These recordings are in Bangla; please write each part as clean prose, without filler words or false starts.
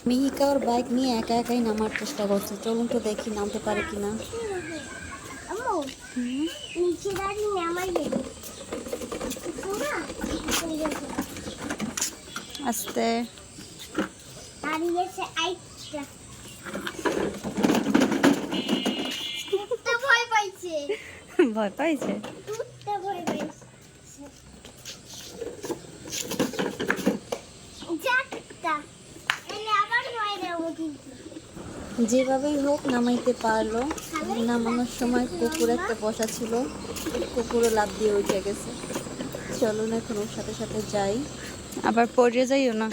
মিহিকা ওর বাইক নিয়ে একা একাই নামার চেষ্টা করছে। চলুন তো দেখি নামতে পারে কিনা। আস্তে ভয় পাইছে। যেভাবেই হোক নামাইতে পারলো। নামানোর সময় কুকুর একটা বসা ছিল, কুকুরও লাফ দিয়ে উঠে গেছে। চলুন এখন ওর সাথে সাথে যাই, আবার পড়ে যাইও না।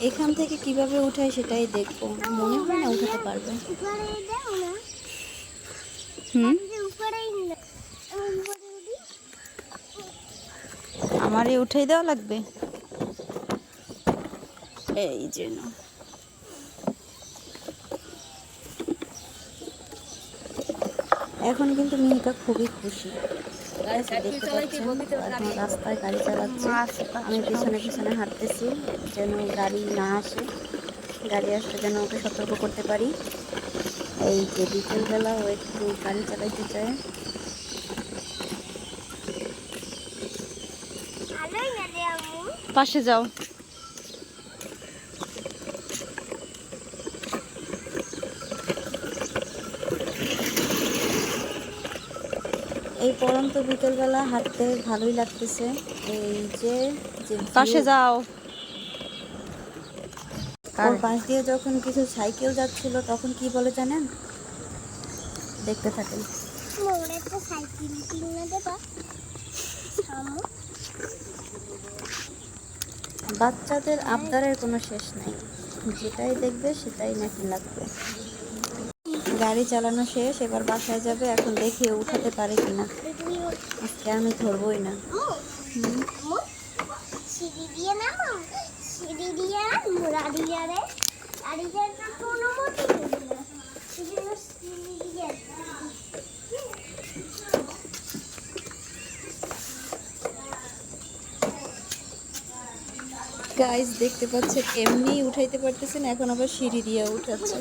এখান থেকে কিভাবে উঠায় সেটাই দেখবো। মনে হয় না উঠাতে পারবে। আমারই উঠাই দেওয়া লাগবে। এই যে না, এখন কিন্তু মিহিকা খুবই খুশি। দেখতে পাচ্ছেন এখন রাস্তায় গাড়ি চালাচ্ছে, আমি পিছনে পিছনে হাঁটতেছি যেন গাড়ি না আসে। গাড়ি আসলে যেন ওকে সতর্ক করতে পারি। এই যে বিকেলবেলা ও একটু গাড়ি চালাইতে চায়। পাশে যাও। এই পরন্ত বিকেলবেলা হাঁটতে ভালোই লাগতেছে। এই যে পাশে যাও। ওর পাশ দিয়ে যখন কিছু সাইকেল যাচ্ছিল তখন কি বলে জানেন? দেখতে থাকেন। বাচ্চাদের আবদারের কোনো শেষ নাই, যেটাই দেখবে সেটাই নাকি লাগবে। গাড়ি চালানো শেষ, এবার বাসায় যাবে। এখন দেখি উঠাতে পারে কিনা। আজকে আমি ধরবই না। গাইস দেখতে পাচ্ছেন এমনি উঠাইতে পারতেছেন, এখন আবার সিঁড়ি দিয়ে উঠাচ্ছে।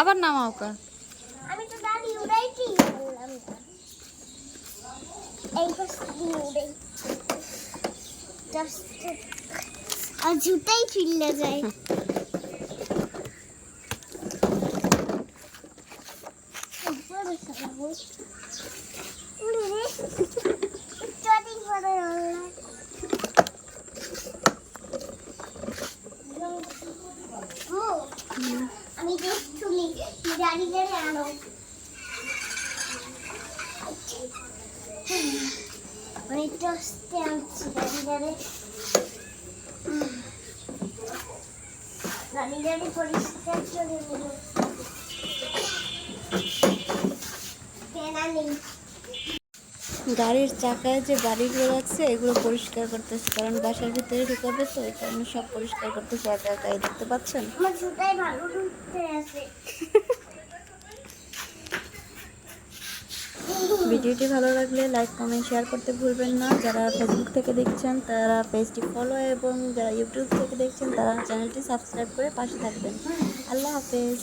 আবার নামাও কা। আমি তো গাড়ি উড়াইছি বললাম না। এই পাশ দিয়ে উড়াই। জাস্ট আর জুতাই ফিরলে যায়। উপরে সবাই উড়ে রে। চটি পড়ে আমি দেখছি গাড়ি গাড়ি আনো। আমি তো আসতে আনছি গাড়ি গাড়ি। গাড়ি গাড়ি পরিষ্কার করে নিল। গাড়ির চাকায় যে বাড়িগুলো আছে এগুলো পরিষ্কার করতেছে, কারণ বাসার ভিতরে ঢুকাবে তো, এই কারণে সব পরিষ্কার করতেছে একা একাই। দেখতে পাচ্ছেন? আমার জুতাই ভালো ঢুকতে আছে। ভিডিওটি ভালো লাগলে লাইক কমেন্ট শেয়ার করতে ভুলবেন না। যারা ফেসবুক থেকে দেখছেন তারা পেজটি ফলো, এবং যারা ইউটিউব থেকে দেখছেন তারা চ্যানেলটি সাবস্ক্রাইব করে পাশে থাকবেন। আল্লাহ হাফেজ।